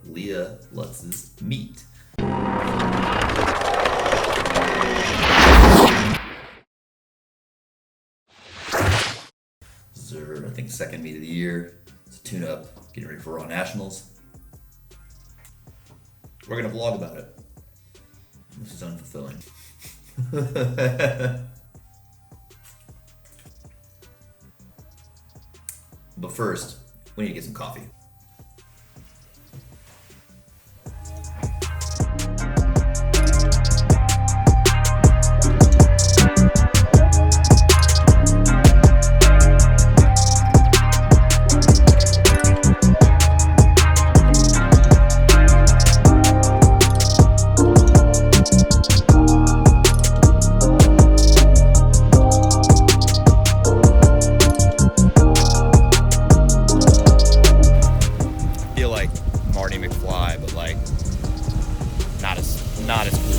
Leah Lutz's meet. This is our, I think, second meet of the year. It's a tune-up, getting ready for Raw Nationals. We're gonna vlog about it. This is unfulfilling. But first, we need to get some coffee. Not as cool.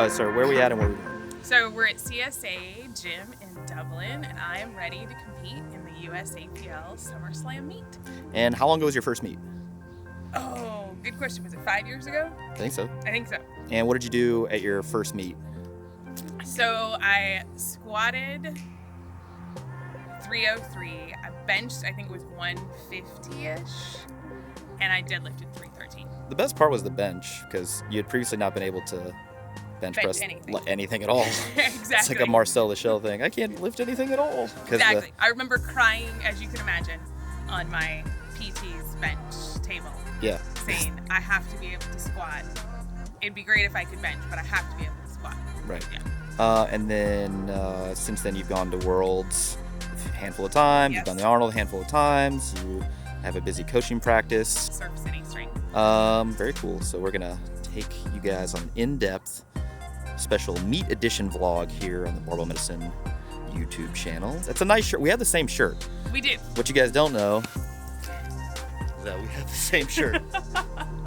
Sorry, where are we at and what are we doing? So we're at CSA Gym in Dublin, and I am ready to compete in the USAPL Summer Slam meet. And how long ago was your first meet? Oh, good question. Was it 5 years ago? I think so. I think so. And what did you do at your first meet? So I squatted 303. I benched, I think it was 150-ish, and I deadlifted 313. The best part was the bench, because you had previously not been able to bench press anything at all. Exactly. It's like a Marcel Lachelle thing. I can't lift anything at all. Exactly. I remember crying, as you can imagine, on my PT's bench table. Yeah. Saying, I have to be able to squat. It'd be great if I could bench, but I have to be able to squat. Right. Yeah. And then since then you've gone to Worlds a handful of times. Yes. You've done the Arnold a handful of times. You have a busy coaching practice. Surf sitting strength. Very cool. So we're gonna take you guys on an in-depth special meet edition vlog here on the Barbell Medicine YouTube channel. That's a nice shirt. We have the same shirt. We do. What you guys don't know is that we have the same shirt,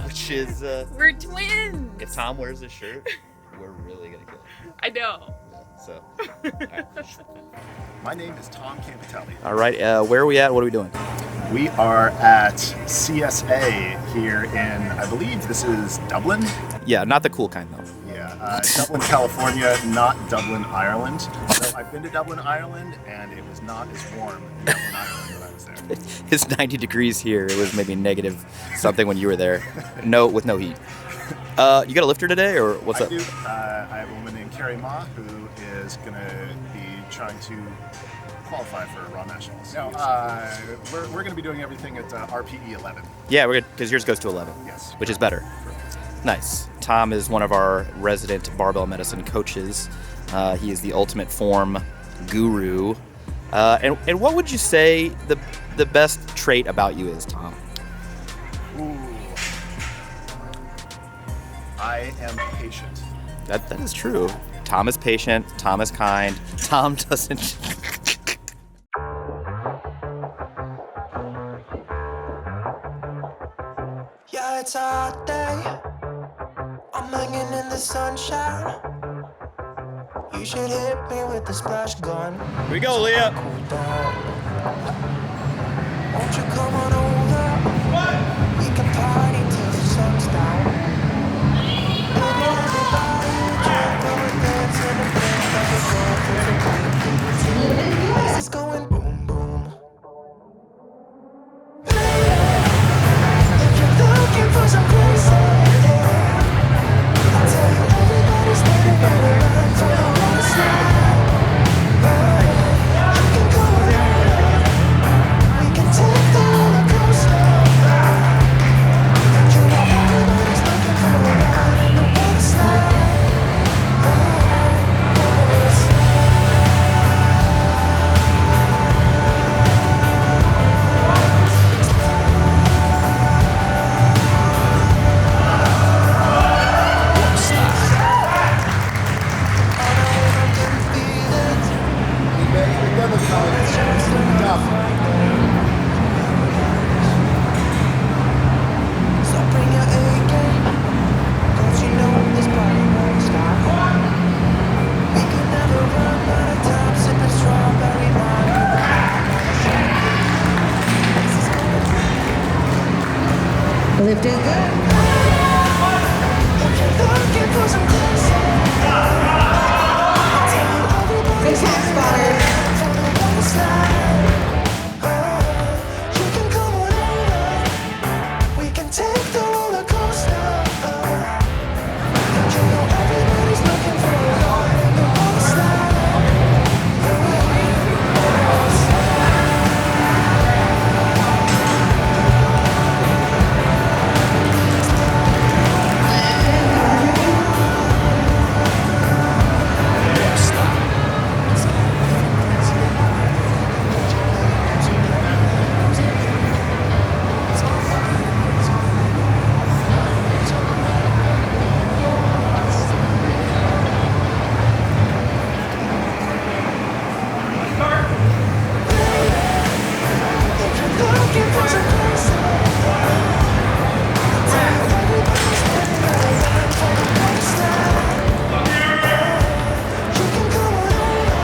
which is We're twins. if Tom wears this shirt, we're really gonna kill him. I know. So, My name is Tom Campitelli. all right. Where are we at? What are we doing? We are at CSA here in, I believe this is Dublin? Yeah, not the cool kind though. Yeah, Dublin, California, not Dublin, Ireland. Although I've been to Dublin, Ireland, and it was not as warm in Dublin, Ireland when I was there. It's 90 degrees here. It was maybe negative something when you were there. No, with no heat. You got a lifter today, or what's I up? do. I have a woman named Kari, who is going to be trying to qualify for Raw Nationals. No, we're going to be doing everything at RPE 11. Yeah, we're good, because yours goes to 11. Yes. Which is better. Nice. Tom is one of our resident barbell medicine coaches. He is the ultimate form guru. And what would you say the best trait about you is, Tom? Ooh. I am patient. That is true. Tom is patient. Tom is kind. Tom doesn't. Yeah, it's a hot day. I'm I'm hanging in the sunshine. You should hit me with the splash gun. Here we go, Leah. Cool down. Won't you come on over? We can party till the sun's down. Baby, everybody jump and we're dancing and playing like it's going through the beat. This is going boom boom. If you're looking for some crazy, I'll tell you everybody's standing by the line for the water slide. You can go around. We can take the roller coaster. You know everybody's looking for a ride in the water slide. So bring your A game, 'cause you know this party won't stop. We can never run out of time, sipping strawberry wine with a high on the champagne. This is gonna Lift is good. if you're looking for some crazy. I'll tell you everybody's Big hat spotters. for the water slide. You can come on over. We can take the roller coaster. And you know everybody's looking for a ride in the water slide. If you're looking for some crazy, I'll tell you everybody's standing by the line for the water slide. You can come on over.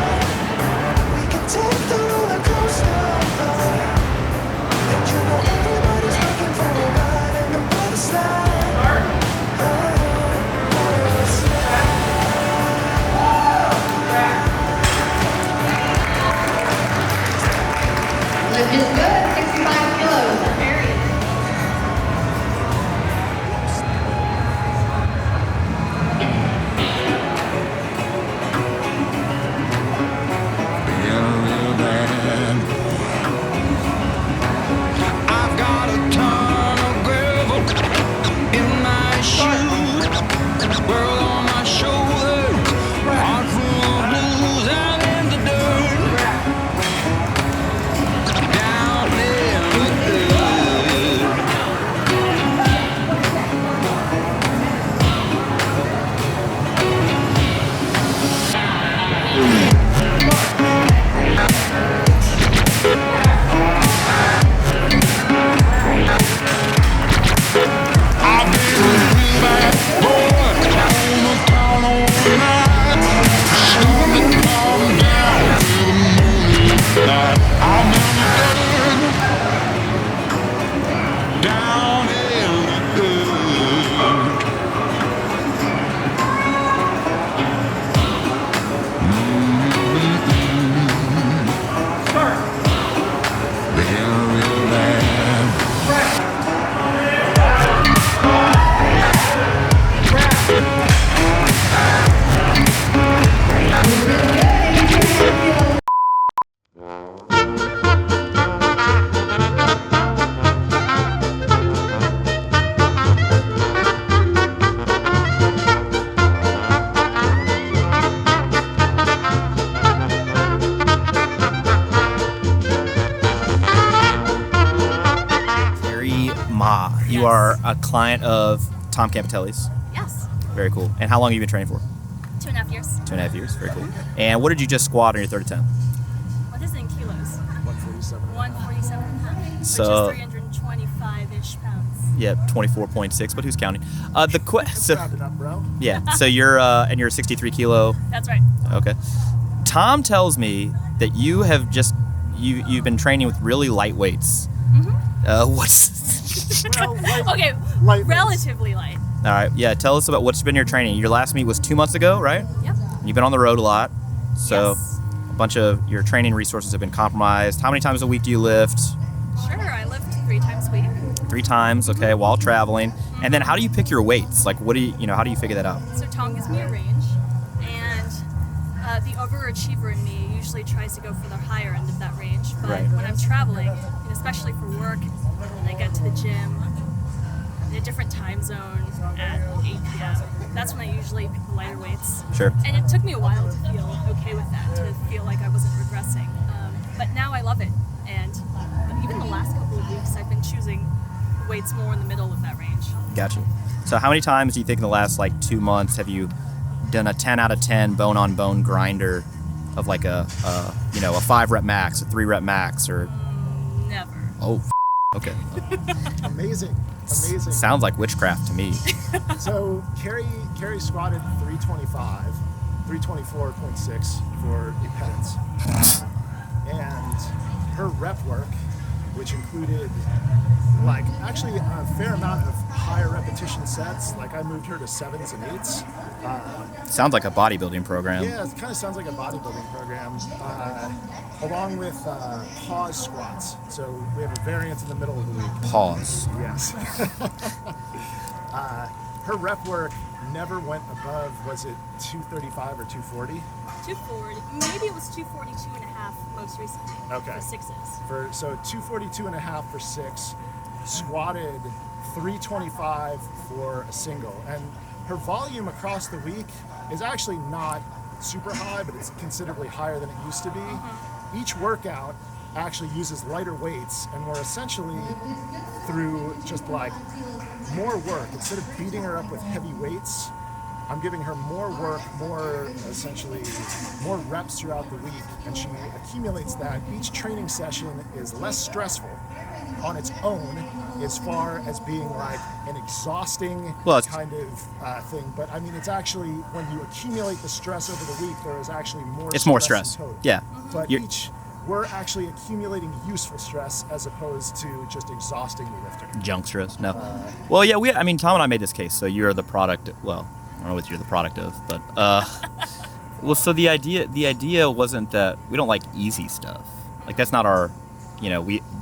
We can take the roller coaster. And you know everybody's looking for a ride in the water slide. Water slide. Lift is good. 65 kilos. Mary. I've got a ton of gravel in my shoes, world on my shoulder, heart full of blues. I'm in the dirt, down in the dirt. I've been a real bad boy, on the town all night. Storming calm down till the morning light. I'm in the dirt, down in the dirt. Been real bad. Kari Ma, you are a client of Tom Campitelli's. Yes, Very cool. And how long have you been training for? 2.5 years. 2.5 years. Very cool. And what did you just squat on your 30 10? What is it in kilos? 147 pounds. So- Which is 325-ish pounds. Yeah, 24.6, but who's counting? So Rounded up, bro. yeah, so you're 63 kilo. That's right. Okay. Tom tells me that you have you've been training with really light weights. What's Well, Okay, light weights. relatively light. all right? Yeah, tell us about what's been your training. Your last meet was 2 months ago, right? Yep. You've been on the road a lot, so Yes. a bunch of your training resources have been compromised. How many times a week do you lift? Sure, I lift 3 times a week. 3 times, okay, while traveling. And then how do you pick your weights? Like, what do you how do you figure that out? So Tom gives me a range, and the overachiever in me usually tries to go for the higher end of that range. But Right. when I'm traveling, and especially for work, and I get to the gym in a different time zone at 8 p.m., that's when I usually pick the lighter weights. Sure. And it took me a while to feel okay with that, to feel like I wasn't regressing. But now I love it. And even the last couple of weeks, I've been choosing weights more in the middle of that range. Gotcha. So how many times do you think in the last 2 months have you done a 10 out of 10 bone on bone grinder of like a 5 rep max, a 3 rep max, or Never. okay. Amazing. Sounds like witchcraft to me. So Kari squatted 325, 324.6 for a penance. And her rep work, which included actually a fair amount of higher repetition sets. Like I moved her to 7s and 8s. Sounds like a bodybuilding program. Yeah, it kind of sounds like a bodybuilding program, along with pause squats. So we have a variant in the middle of the week. Pause. Yes. Her rep work never went above, was it 235 or 240? 240. Maybe it was 242 and a half most recently. Okay. For 6s. So 242 and a half for 6, squatted 325 for a single. And her volume across the week is actually not super high, but it's considerably higher than it used to be. Mm-hmm. Each workout actually uses lighter weights, and we're essentially through just more work. Instead of beating her up with heavy weights, I'm giving her more work, more reps throughout the week, and she accumulates that. Each training session is less stressful on its own as far as being an exhausting kind of thing. But I mean, it's actually, when you accumulate the stress over the week, there is actually more It's stress. more stress. In total. Yeah. But we're actually accumulating useful stress as opposed to just exhausting the lifter. Junk stress. No. Well, yeah. Tom and I made this case. So you're the product. Well, I don't know what you're the product of, but well, so the idea wasn't that we don't like easy stuff. Like that's not our,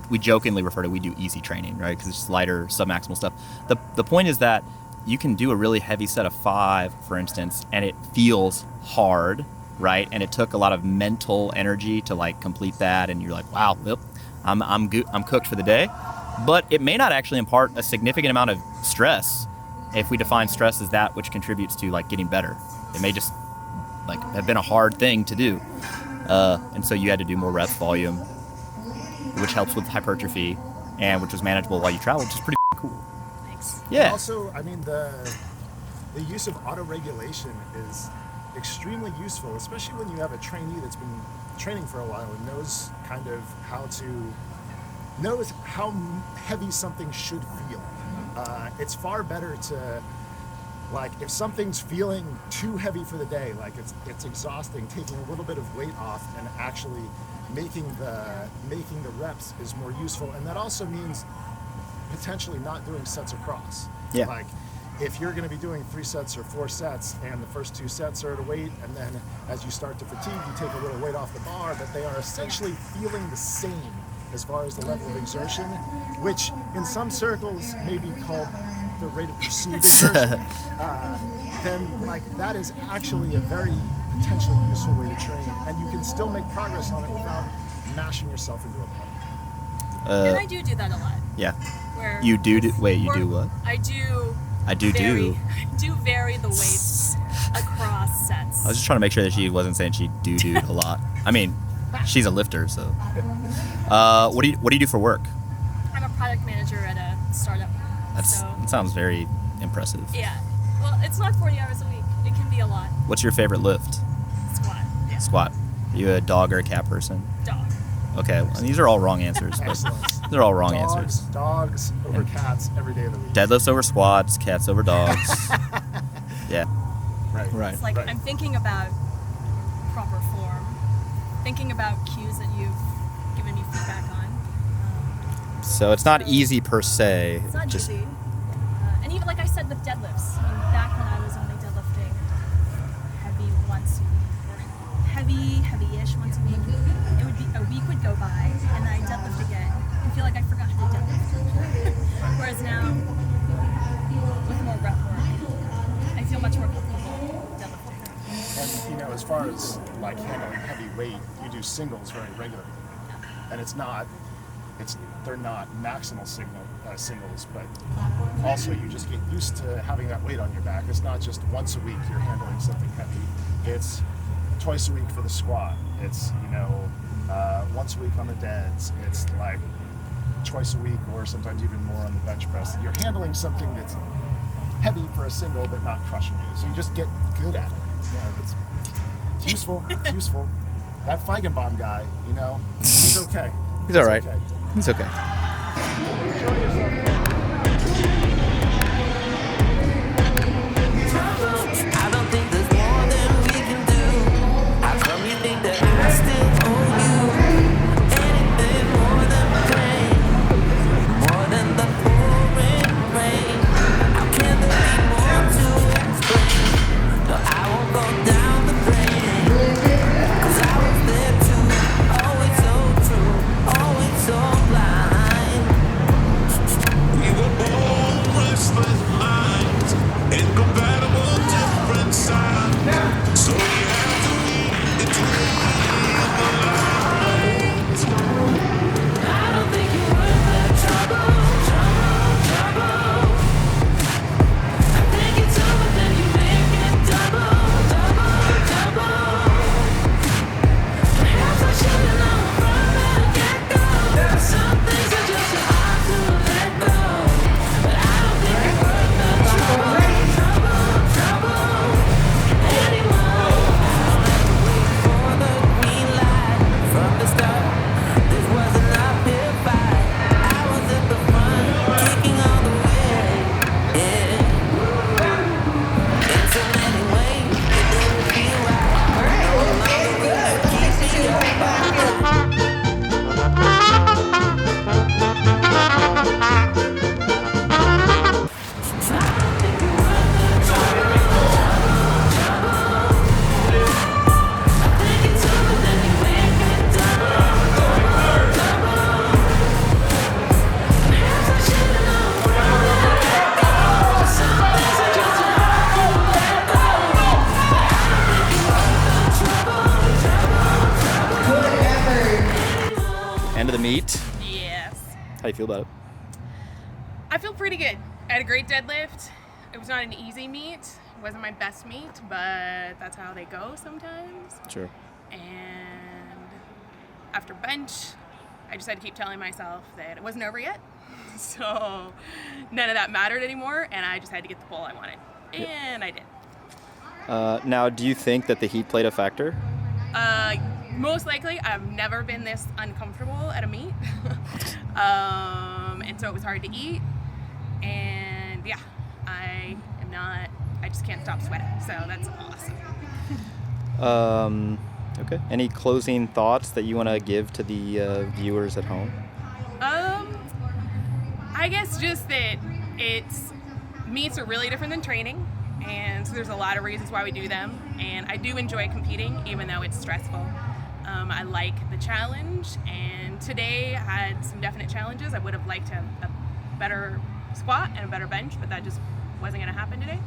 we jokingly refer to we do easy training, right? Because it's just lighter, submaximal stuff. The point is that you can do a really heavy set of 5, for instance, and it feels hard, right? And it took a lot of mental energy to complete that, and you're like, wow, yep, I'm cooked for the day. But it may not actually impart a significant amount of stress if we define stress as that which contributes to getting better. It may just have been a hard thing to do, and so you had to do more rep volume, which helps with hypertrophy, and which was manageable while you travel, which is pretty cool. Thanks. Yeah. And also, I mean, the use of auto-regulation is extremely useful, especially when you have a trainee that's been training for a while and knows how heavy something should feel. It's far better to, if something's feeling too heavy for the day, it's exhausting, taking a little bit of weight off and actually making the reps is more useful. And that also means potentially not doing sets across. Yeah. If you're going to be doing 3 sets or 4 sets, and the first 2 sets are at a weight, and then as you start to fatigue, you take a little weight off the bar, but they are essentially feeling the same as far as the level of exertion, which in some circles may be called the rate of perceived exertion, then that is actually a very potentially useful way to train, and you can still make progress on it without mashing yourself into a pump. And I do that a lot. Yeah. Where You do wait, you do what? I do vary the weights across sets. I was just trying to make sure that she wasn't saying she do a lot. I mean, she's a lifter, so. What do you do for work? I'm a product manager at a startup. That sounds very impressive. Yeah. Well, it's not 40 hours a week. It can be a lot. What's your favorite lift? Squat. Yeah. Squat. Are you a dog or a cat person? Dog. Okay, well, these are all wrong answers. But Excellence. they're all wrong answers. Dogs over cats every day of the week. Deadlifts over squats, cats over dogs. Yeah. Right. It's like Right. I'm thinking about proper form, thinking about cues that you've given me feedback on. So it's not easy per se. It's not just easy. And even like I said with deadlifts, I mean, back when I was only deadlifting heavy once a week, or heavy-ish once a week, it would be a week would go by, and then I deadlift again and feel like I forgot how to deadlift. Whereas now, with more rep work, I feel much more comfortable deadlifting. And as far as like handling heavy weight, you do singles very regularly, and they're not maximal singles, but also you just get used to having that weight on your back. It's not just once a week you're handling something heavy. It's twice a week for the squat. It's once a week on the deads. It's like twice a week, or sometimes even more on the bench press. You're handling something that's heavy for a single, but not crushing you. So you just get good at it. It's useful. It's useful. That Feigenbaum guy, he's okay. He's all right. Okay. It's okay. I don't think there's more than we can do. How come you think that I still owe you anything more than pain, more than the pouring rain? How can there be more to explain? No, I won't go down the drain, 'cause I was there too, always so true, always so blind. We were born restless minds, incompatible, different sides. So we have to read between the lines. I don't think you're worth the trouble. I think it's over, then you make it double. Perhaps I should've known from the get-go. Some things are just too hard to let go. But I don't think you're worth the trouble anymore. For the green light from the start, this was an uphill fight. I was at the front, kicking all the way. Yeah. In so many ways, it didn't feel right. No longer will you keep me apart. End of the meet. Yes. How do you feel about it? I feel pretty good. I had a great deadlift. It was not an easy meet. It wasn't my best meet, but that's how they go sometimes. Sure. And after bench, I just had to keep telling myself that it wasn't over yet. So none of that mattered anymore, and I just had to get the pull I wanted. And I did. Now, do you think that the heat played a factor? Most likely, I've never been this uncomfortable at a meet. And so it was hard to eat. And yeah, I just can't stop sweating. So that's awesome. Okay. Any closing thoughts that you want to give to the viewers at home? I guess just that meets are really different than training. And so there's a lot of reasons why we do them. And I do enjoy competing, even though it's stressful. I like the challenge, and today I had some definite challenges. I would have liked to have a better squat and a better bench, but that just wasn't going to happen today.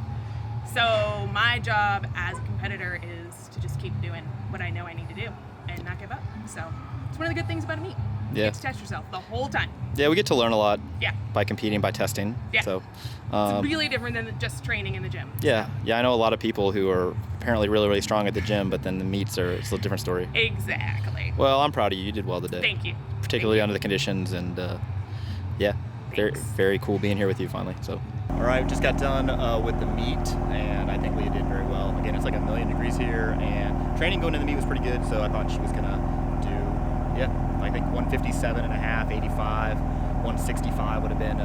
So my job as a competitor is to just keep doing what I know I need to do and not give up. So it's one of the good things about a meet. You Yeah. get to test yourself the whole time. Yeah, we get to learn a lot Yeah. by competing, by testing. Yeah. So, It's really different than just training in the gym. yeah, I know a lot of people who are apparently really, really strong at the gym, but then the meets it's a different story. Exactly. Well, I'm proud of you. You did well today. Thank you. Particularly under the conditions, and yeah, very, Thanks. very cool being here with you finally. So. All right, we just got done with the meet, and I think Leah did very well. Again, it's like 1,000,000 degrees here, and training going into the meet was pretty good, so I thought she was gonna do Yeah, I think 157 and a half, 85, 165 would have been,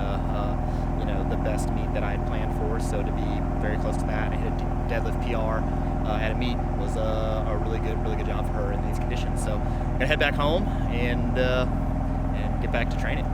you know, the best meet that I had planned for. So to be very close to that and hit a deadlift PR at a meet was a really good job for her in these conditions. So I'm gonna head back home and get back to training.